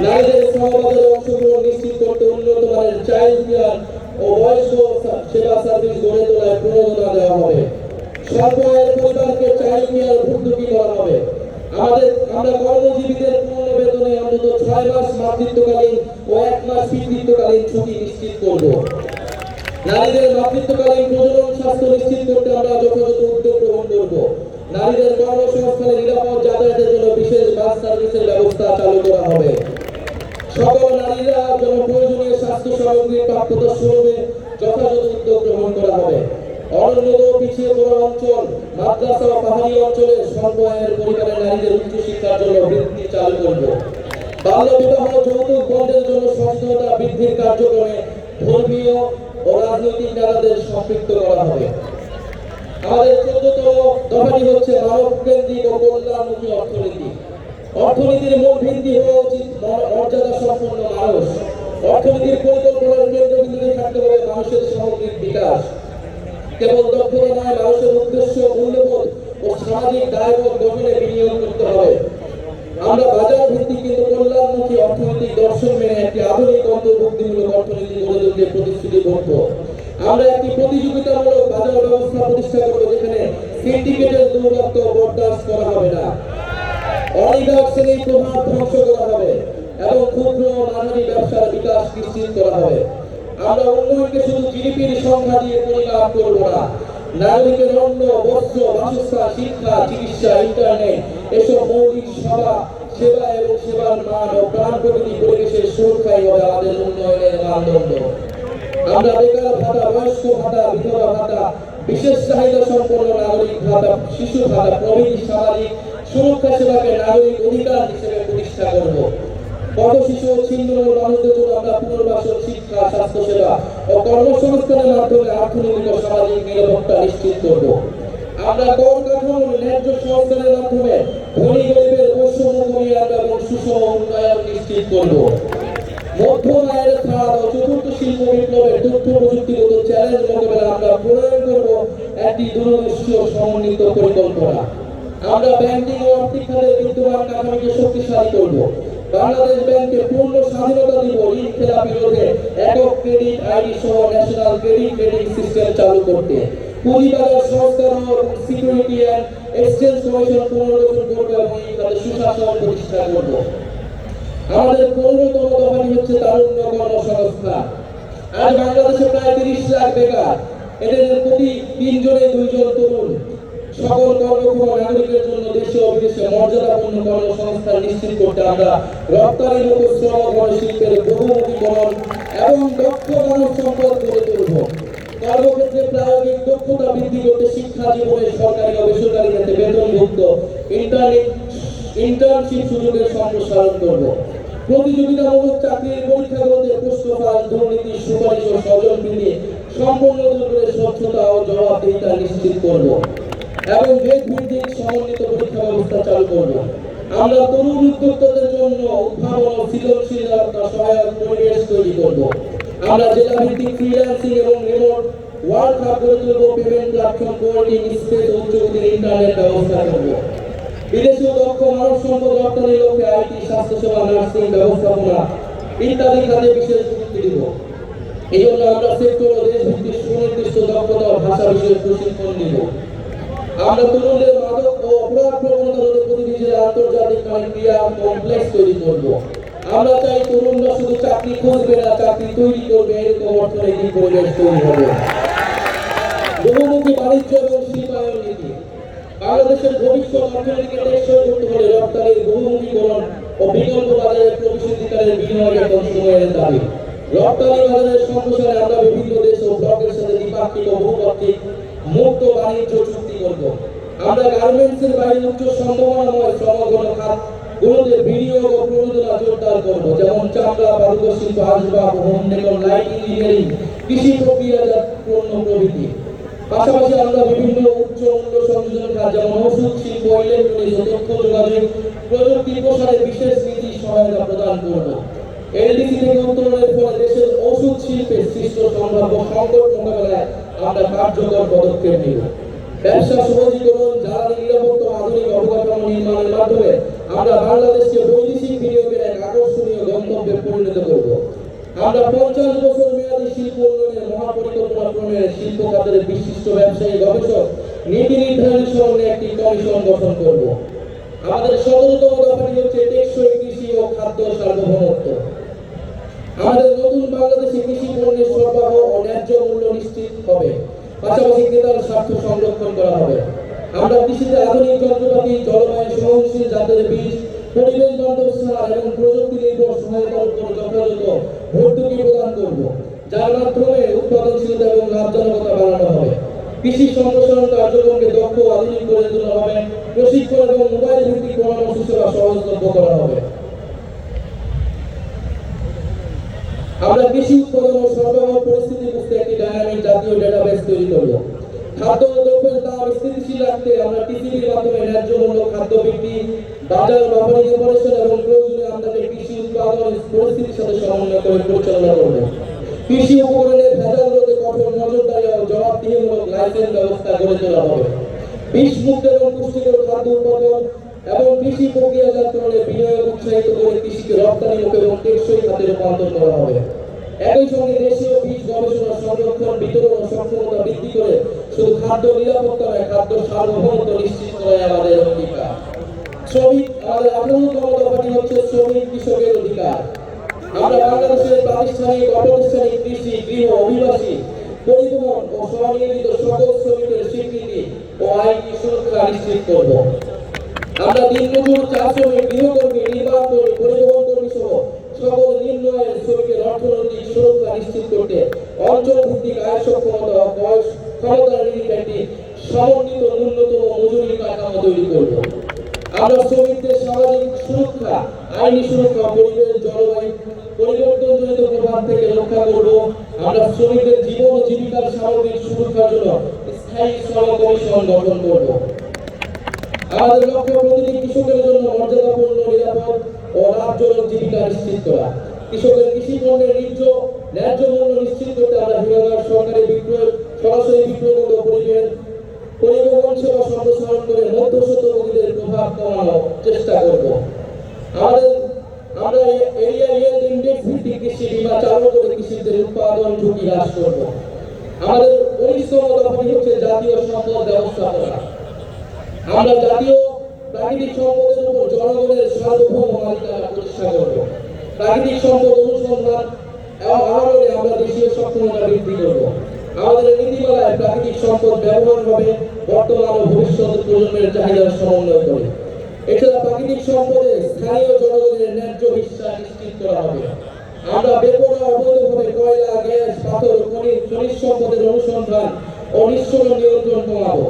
নারীদের শ্রমবাজারে অংশগ্রহণ নিশ্চিত করতে উন্নত মানের চাইল্ড কেয়ার ও বয়স্ক সেবা সার্ভিস গড়ে তোলায় প্রণোদনা দেওয়া হবে। স্বল্প আয়ের পরিবারকে চাইল্ড কেয়ার ভর্তুকি করা হবে। আমরা কর্মজীবীদের পূর্ণ বেতনে অন্তত 6 মাস মাতৃত্বকালীন ও 1 মাস পিতৃত্বকালীন ছুটি নিশ্চিত করব। নারীদের মাতৃত্বকালীন প্রজনন স্বাস্থ্য নিশ্চিত করতে আমরা যথাযথ উদ্যোগ গ্রহণ করব। নারীদের কর্মসংস্থানে নিরাপদ যাতায়াতের জন্য বিশেষ বাস সার্ভিসের ব্যবস্থা চালু করা হবে। সকল নারীরা যেন প্রয়োজনীয় স্বাস্থ্য সামগ্রীর প্রাপ্যতা হবে যথাযথ উদ্যোগ গ্রহণ করা হবে। অনুন্নত পিছিয়ে পড়া অঞ্চল, মাদ্রাসা ও পাহাড়ি অঞ্চলে স্বল্প আয়ের পরিবারের নারীদের উচ্চশিক্ষার জন্য বৃত্তি চালু করব। বাল্য বিবাহ যৌতুক বন্ধের জন্য সচেতনতা বৃদ্ধির কার্যক্রমে ধর্মীয় ও রাজনৈতিক নেতাদের সম্পৃক্ত করা হবে। আমাদের 14তম দফাটি হচ্ছে মানব কেন্দ্রিক ও কল্যাণমুখী অর্থনীতি। অর্থনীতির মূল ভিত্তি হওয়া উচিত মর্যাদা সম্পন্ন মানুষ। অর্থনীতির পরিকল্পনার কেন্দ্রবিন্দুতে থাকতে হবে মানুষের সামগ্রিক বিকাশ। কেবল দক্ষতা নয়, মানুষের উদ্দেশ্য, মূল্যবোধ ও সামাজিক দায়বোধ গঠনে বিনিয়োগ করতে হবে। আমরা বাজার ভিত্তিক কিন্তু কল্যাণমুখী অর্থনৈতিক দর্শন মেনে একটি আধুনিক অন্তর্ভুক্তিমূলক অর্থনীতি গড়ে তুলতে প্রতিশ্রুতিবদ্ধ। আমরা একটি প্রতিযোগিতামূলক বাজার ব্যবস্থা প্রতিষ্ঠা করব, যেখানে সিন্ডিকেটের দুর্বৃত্ত বরদাস্ত করা হবে না, অলিগার্ক শ্রেণীর প্রভাব ধ্বংস করা হবে এবং ক্ষুদ্র ও মাঝারি ব্যবসার বিকাশ নিশ্চিত করা হবে। আমরা উন্নয়নকে শুধু জিডিপির সংখ্যা দিয়ে পরিমাপ করব না, নাগরিকের অন্ন, বস্ত্র, বাসস্থান, শিক্ষা, চিকিৎসা, ইন্টারনেট এসব মৌলিক সেবা এবং সেবার মান ও প্রাণ প্রকৃতি পরিবেশের সুরক্ষাই হবে আমাদের উন্নয়নের মানদণ্ড। আমরা বেকার ভাতা, বয়স্ক ভাতা, বিধবা ভাতা, বিশেষ চাহিদা সম্পন্ন নাগরিক ভাতা, শিশু ভাতা প্রভৃতি সামাজিক সুরক্ষা সেবাকে নাগরিক অধিকার হিসেবে প্রতিষ্ঠা করব। পথ শিশু ও ছিন্নমূল মানুষদের জন্য আমরা পুনর্বাসন, শিক্ষা, স্বাস্থ্য সেবা ও কর্মসংস্থানের মাধ্যমে অর্থনৈতিক ও সামাজিক নিরাপত্তা নিশ্চিত করব। আমরা কর কাঠামোর ন্যায্য সংস্কারের মাধ্যমে ধনী গরিবের বৈষম্য কমিয়ে আনব এবং সুষম উন্নয়ন নিশ্চিত করব। মধ্যম আয়ের খাত ও চতুর্থ শিল্প বিপ্লবের তথ্য প্রযুক্তিগত চ্যালেঞ্জ মোকাবেলা আমরা প্রণয়ন করব একটি দূরদৃষ্টি ও সমন্বিত পরিকল্পনা। আমরা ব্যাংকিং ও আর্থিক খাতের বিদ্যমান কাঠামোকে শক্তিশালী করব। বাংলাদেশ ব্যাংককে পূর্ণ স্বাধীনতা দিব ঋণ খেলাপি রোধে একক ক্রেডিট আইডি সহ ন্যাশনাল ক্রেডিট রেটিং সিস্টেম চালু করতে। পুঁজিবাজার সংস্কার ও সিকিউরিটি অ্যান্ড এক্সচেঞ্জ কমিশন পুনর্গঠন করব এবং এই খাতে সুশাসন প্রতিষ্ঠা করব। আমাদের 15তম দফাটি হচ্ছে তারুণ্য কর্মসংস্থান। আজ বাংলাদেশে প্রায় 30 লাখ বেকার, এদের প্রতি 3 জনে 2 জন তরুণ। সকল কর্মক্ষম নাগরিকের জন্য দেশে ও বিদেশে মর্যাদাপূর্ণ কর্মসংস্থান নিশ্চিত করতে আমরা রপ্তানিমুখী শ্রম শিল্পের বহুমুখীকরণ এবং দক্ষ মানব সম্পদ গড়ে তুলব। কর্মক্ষেত্রে প্রায়োগিক দক্ষতা বৃদ্ধি করতে শিক্ষা জীবনে সরকারি ও বেসরকারি ক্ষেত্রে বেতনভুক্ত ইন্টার্নশিপ সুযোগের সম্প্রসারণ করব। প্রতিযোগিতামূলক চাকরির পরীক্ষাগুলোতে প্রশ্ন ফাঁস, দুর্নীতি, সুপারিশ ও স্বজন বৃদ্ধি সম্পূর্ণ করে স্বচ্ছতা ও জবাবদিহিতা নিশ্চিত করব এবং দেশ ভিত্তিক সমন্বিত পরীক্ষা ব্যবস্থা চালু করব। আমরা তরুণ উদ্যোক্তাদের জন্য উদ্ভাবন ও সৃজনশীলতা সহায়ক পরিবেশ তৈরি করব। আমরা জেলা ভিত্তিক ফ্রিল্যান্সিং এবং রিমোট ওয়ার্ক হাব গড়ে তুলব। পেমেন্ট প্ল্যাটফর্ম, কোয়ার্ডিং স্পেস, উচ্চগতির ইন্টারনেট ব্যবস্থা করব। বিদেশি দক্ষ মানব সম্পদ রপ্তানির লক্ষ্যে আইটি, স্বাস্থ্যসেবা, নার্সিং, ব্যবস্থাপনা ইত্যাদি খাতে বিশেষ গুরুত্ব দিব। এই জন্য আমরা সেক্টর ও দেশ ভিত্তিক সুনির্দিষ্ট দক্ষতা ও ভাষা বিষয়ে প্রশিক্ষণ দিব। আমরা তরুণদের মাদক ও অপরাধ প্রবণতা রোধে প্রতিনিধির আন্তর্জাতিক ক্রিয়া কমপ্লেক্স তৈরি করব। আমরা চাই তরুণরা শুধু চাকরি খুঁজবে না, চাকরি তৈরি করবে, এরকম অর্থনৈতিক পরিবেশ তৈরি হবে। বহুমুখী বাণিজ্য এবং শিল্পায়ন নীতি। বাংলাদেশের ভবিষ্যৎ অর্থনীতিকে টেকসই করতে হলে রপ্তানির বহুমুখীকরণ ও বিকল্প বাজারে প্রবেশাধিকারের বিনিয়োগ এখন সময়ের দাবি। রপ্তানি বাজারের সম্প্রসারণে আমরা বিভিন্ন দেশ ও ব্লকের সাথে দ্বিপাক্ষিক ও বহুপাক্ষিক মুক্ত বাণিজ্য চুক্তি করব। আমরা গার্মেন্টসের বাইরে উচ্চ সম্ভাবনাময় শ্রমঘন খাত গুলোতে বিনিয়োগ ও প্রণোদনা জোরদার করব, যেমন চামড়া, কারুকর্য শিল্প, আসবাব, হোম ডেকর, লাইট ইঞ্জিনিয়ারিং, কৃষি প্রক্রিয়াজাত পণ্য প্রভৃতি। পাশাপাশি আমরা বিভিন্ন উচ্চ মূল্য সংযোজন খাত যেমন ওষুধ শিল্প, ইলেকট্রনিক্স ও তথ্য যোগাযোগ প্রযুক্তি প্রসারে বিশেষ নীতি সহায়তা প্রদান করব। এলডিসি থেকে উত্তরণের ফলে দেশের ওষুধ শিল্পে সৃষ্ট সম্ভাব্য সংকট মোকাবেলায় আমরা কার্যকর পদক্ষেপ নিব। ব্যবসা সহজীকরণ, জ্বালানি নিরাপত্তা, আধুনিক অবকাঠামো নির্মাণের মাধ্যমে আমরা বাংলাদেশকে বৈদেশিক বিনিয়োগের এক আকর্ষণীয় পরিণত করব। আমরা 50 বছর মেয়াদী শিল্প উন্নয়নের মহাপরিকল্পনা প্রণয়নে শিল্প খাতের বিশিষ্ট ব্যবসায়ী গবেষক নীতি নির্ধারণী সমন্বয়ে একটি কমিশন গঠন করব। আমাদের 17তম দফাটি হচ্ছে টেকসই কৃষি ও খাদ্য সার্বভৌমত্ব। আমাদের নতুন বাংলাদেশে কৃষি পণ্যের সরবরাহ ও ন্যায্য মূল্য নিশ্চিত হবে, পাশাপাশি ক্রেতার স্বার্থ সংরক্ষণ করা হবে। আমরা কৃষিতে আধুনিক যন্ত্রপাতি, জলবায়ু সহনশীল জাতের বীজ, পরিবেশ বান্ধব সার এবং প্রযুক্তি নির্ভর সহায়তার উপর যথাযথ ভর্তুকি প্রদান করব, যার মাধ্যমে উৎপাদনশীলতা এবং লাভজনকতা বাড়ানো হবে। কৃষি সম্প্রসারণ কার্যক্রমকে দক্ষ ও আধুনিক করে তোলা হবে, প্রশিক্ষণ এবং মোবাইল ভিত্তিক পরামর্শ সেবা সহজলভ্য করা হবে। আমরা কৃষি উৎপাদন ও সরবরাহ পরিস্থিতি বুঝতে একটি ডাইনামিক জাতীয় ডেটাবেস তৈরি করব। খাদ্য দ্রব্যের দাম স্থিতিশীল রাখতে আমরা টিসিবির মাধ্যমে ন্যায্য মূল্য খাদ্য বিক্রি, বাজার বাফারিং অপারেশন এবং প্রয়োজনীয় আমদানি কৃষি উৎপাদন পরিস্থিতির সাথে সমন্বয় করে পরিচালনা করব। কৃষি উপকরণে ভেজাল রোধে কঠোর নজরদারি ও জবাবদিহিমূলক লাইসেন্স ব্যবস্থা গড়ে তোলা হবে। বিষ মুক্ত এবং পুষ্টিকর খাদ্য উৎপাদন এবং কৃষি প্রক্রিয়াজাতকরণে বিনিয়োগ উৎসাহিত করে কৃষিকে রপ্তানিমুখী এবং টেকসই খাতে রূপান্তর করা হবে। একই সঙ্গে দেশীয় বীজ গবেষণা, সংরক্ষণ, বিতরণ ও সক্ষমতা বৃদ্ধি করে শুধু খাদ্য নিরাপত্তা নয়, খাদ্য সার্বভৌমত্ব নিশ্চিত করাই আমাদের অঙ্গীকার। শ্রমিক, আমাদের 18তম দফাটি হচ্ছে শ্রমিক কৃষকের অধিকার। আমরা বাংলাদেশের প্রাতিষ্ঠানিক, অপ্রাতিষ্ঠানিক কৃষি, গৃহ, অভিবাসী, পরিবহন ও স্বনিয়োজিত সকল শ্রমিকের স্বীকৃতি ও আইনি সুরক্ষা নিশ্চিত করব। আমরা দিনমজুর, চা শ্রমিক, গৃহকর্মী, নির্মাণ কর্মী, পরিবহন কর্মী সহ সকল নিম্ন আয়ের শ্রমিকের অর্থনৈতিক সুরক্ষা নিশ্চিত করতে অঞ্চল ভিত্তিক আয় সক্ষমতা ও বয়স ক্ষমতার নিরিখে একটি সমন্বিত ন্যূনতম মজুরি কাঠামো তৈরি করব। আমরা শ্রমিকদের সামাজিক সুরক্ষা, আইনি সুরক্ষা, পরিবেশ জলবায়ু পরিবর্তনজনিত প্রভাব থেকে রক্ষা করব। আমরা শ্রমিকদের জীবন ও জীবিকার সামগ্রিক সুরক্ষার জন্য স্থায়ী শ্রম কমিশন গঠন করব। আমাদের লক্ষ্য প্রতিটি কৃষকের জন্য মর্যাদাপূর্ণ, নিরাপদ ও লাভজনক জীবিকা নিশ্চিত করা। কৃষকের কৃষি পণ্যের ন্যায্য মূল্য নিশ্চিত করতে আমরা হিমাগার, সরকারি বিক্রয়, সরাসরি বিক্রয় ও পরিবহন সেবা সম্প্রসারণ করে মধ্যস্বত্বভোগীদের প্রভাব কমানোর চেষ্টা করব। আমরা এরিয়া ইয়েল্ড ইন্ডেক্স ভিত্তিক কৃষি বীমা চালু করে কৃষিদের উৎপাদন ঝুঁকি হ্রাস করব। আমাদের 19তম দফাটি হচ্ছে জাতীয় সম্পদ ব্যবস্থাপনা। আমরা জাতীয় প্রাকৃতিক সম্পদের উপর জনগণের সার্বভৌম মালিকানা প্রতিষ্ঠা করব। প্রাকৃতিক সম্পদ অনুসন্ধান এবং আহরণে আমরা দেশীয় সক্ষমতা বৃদ্ধি করব। আমাদের নীতিমালায় প্রাকৃতিক সম্পদ ব্যবহার হবে বর্তমান ও ভবিষ্যৎ প্রজন্মের চাহিদার সমন্বয় করে। এছাড়া প্রাকৃতিক সম্পদে স্থানীয় জনগণের ন্যায্য হিস্সা নিশ্চিত করা হবে। আমরা বেপরোয়া অবৈধভাবে কয়লা, গ্যাস, পাথর, খনিজ সম্পদের অনুসন্ধান ও নিঃসরণ নিয়ন্ত্রণ কমাবো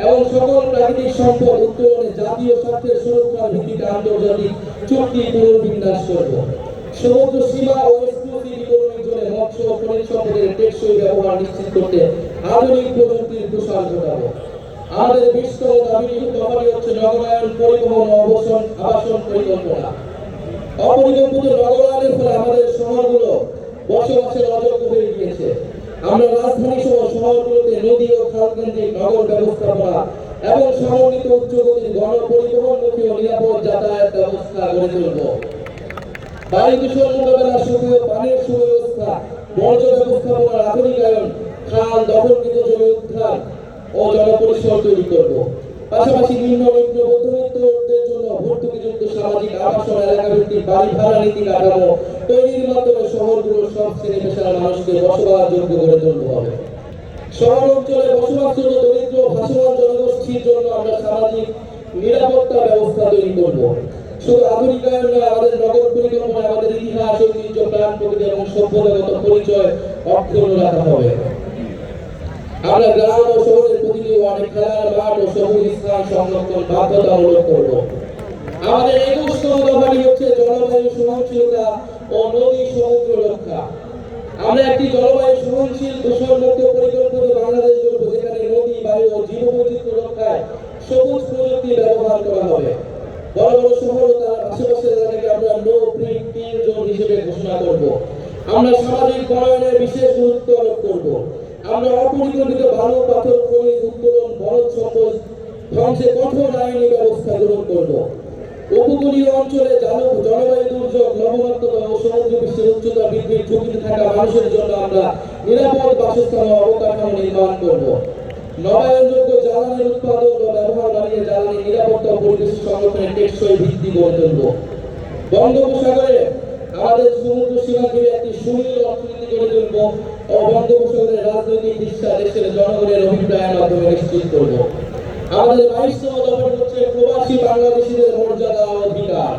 এবং সকল প্রাকৃতিক সম্পদ উত্তোলনে জাতীয় স্বার্থের সুরক্ষার ভিত্তিতে আন্তর্জাতিক চুক্তি পুনর্বিন্যাস করব। সমুদ্র সীমা ও এক্সক্লুসিভ ইকোনমিক জোনে মৎস্য ও খনিজ সম্পদের টেকসই ব্যবহার নিশ্চিত করতে আধুনিক প্রযুক্তির প্রসার ঘটাবো। আমাদের 20তম দফাটি হচ্ছে নগরায়ন, পরিবহন ও আবাসন পরিকল্পনা। অপরিকল্পিত নগরায়নের ফলে আমাদের শহরগুলো বসবাসের অযোগ্য হয়ে গিয়েছে। আমরা রাজধানী সহ শহরগুলোতে নদী ও খালকেন্দ্রিক নগর ব্যবস্থাপনা এবং সমন্বিত উচ্চগতির গণপরিবহনমুখী ও নিরাপদ যাতায়াত ব্যবস্থা গড়ে তুলব। বায়ু দূষণ মোকাবেলা, সুপেয় পানির সুব্যবস্থা, বর্জ্য ব্যবস্থাপনার আধুনিকায়ন, খাল দখলকৃত জমি উদ্ধার ও জনপরিসর তৈরি করব। পাশাপাশি নিম্ন মধ্যবিত্তদের জন্য ভর্তুকিযুক্ত সামাজিক আবাসন, এলাকাভিত্তিক বাড়ি ভাড়া নীতি কাঠামো তৈরির মাধ্যমে শহরগুলোর সব শ্রেণী পেশার মানুষকে বসবাসযোগ্য করে তুলতে হবে। শহর অঞ্চলে বসবাসযোগ্য দরিদ্র ভাসমান জনগোষ্ঠীর জন্য আমরা সামাজিক নিরাপত্তা ব্যবস্থা তৈরি করব। শুধু আধুনিকায়ন নয়, আমাদের নগর পরিকল্পনায় আমাদের ইতিহাস, ঐতিহ্য, প্রাণ প্রকৃতি এবং সভ্যতাগত পরিচয় অক্ষুণ্ণ রাখা হবে। আমরা গ্রাম ও শহরের প্রতিটি ওয়ার্ডে খেলার মাঠ ও সবুজ স্থান সংরক্ষণ বাধ্যতামূলক করব। আমাদের 21তম দফাটি হচ্ছে জলবায়ু সহনশীলতা ও নদী সমুদ্র রক্ষা। আমরা একটি জলবায়ু সহনশীল, দূষণমুক্ত পরিকল্পিত বাংলাদেশ গড়ব, যেখানে নদী, বায়ু ও জীববৈচিত্র্য রক্ষায় সবুজ প্রযুক্তি ব্যবহার করা হবে। বড় বড় শহর ও তার আশেপাশের এলাকাকে আমরা নো ব্রিক পিন জোন হিসেবে ঘোষণা করব। আমরা সামাজিক বনায়নে বিশেষ গুরুত্ব আরোপ করব। আমরা অপরিকল্পিত বালু, পাথর, খনিজ উত্তোলন, বনজ সম্পদ ধ্বংসে কঠোর আইনি ব্যবস্থা গ্রহণ করব। উপকূলীয় অঞ্চলে জলবায়ু দুর্যোগ, লবণাক্ততা ও সমুদ্র ঝুঁকিতে থাকা মানুষের জন্য আমরা নিরাপদ বাসস্থান ও অবকাঠামো নির্মাণ করব। নবায়নযোগ্য জ্বালানির উৎপাদন ও ব্যবহার বাড়িয়ে জ্বালানি নিরাপত্তা ও পরিবেশ সংরক্ষণের টেকসই ভিত্তি গড়ে তুলব। বঙ্গোপসাগরে আমাদের সমুদ্র সীমা ঘিরে একটি সুনীল অর্থনীতি গড়ে তুলব ও বঙ্গোপসাগরের রাজনৈতিক দিশা দেশের জনগণের অভিপ্রায়ের মাধ্যমে নিশ্চিত করব। আমাদের 22তম দফা হচ্ছে প্রবাসী বাংলাদেশীদের মর্যাদা ও অধিকার।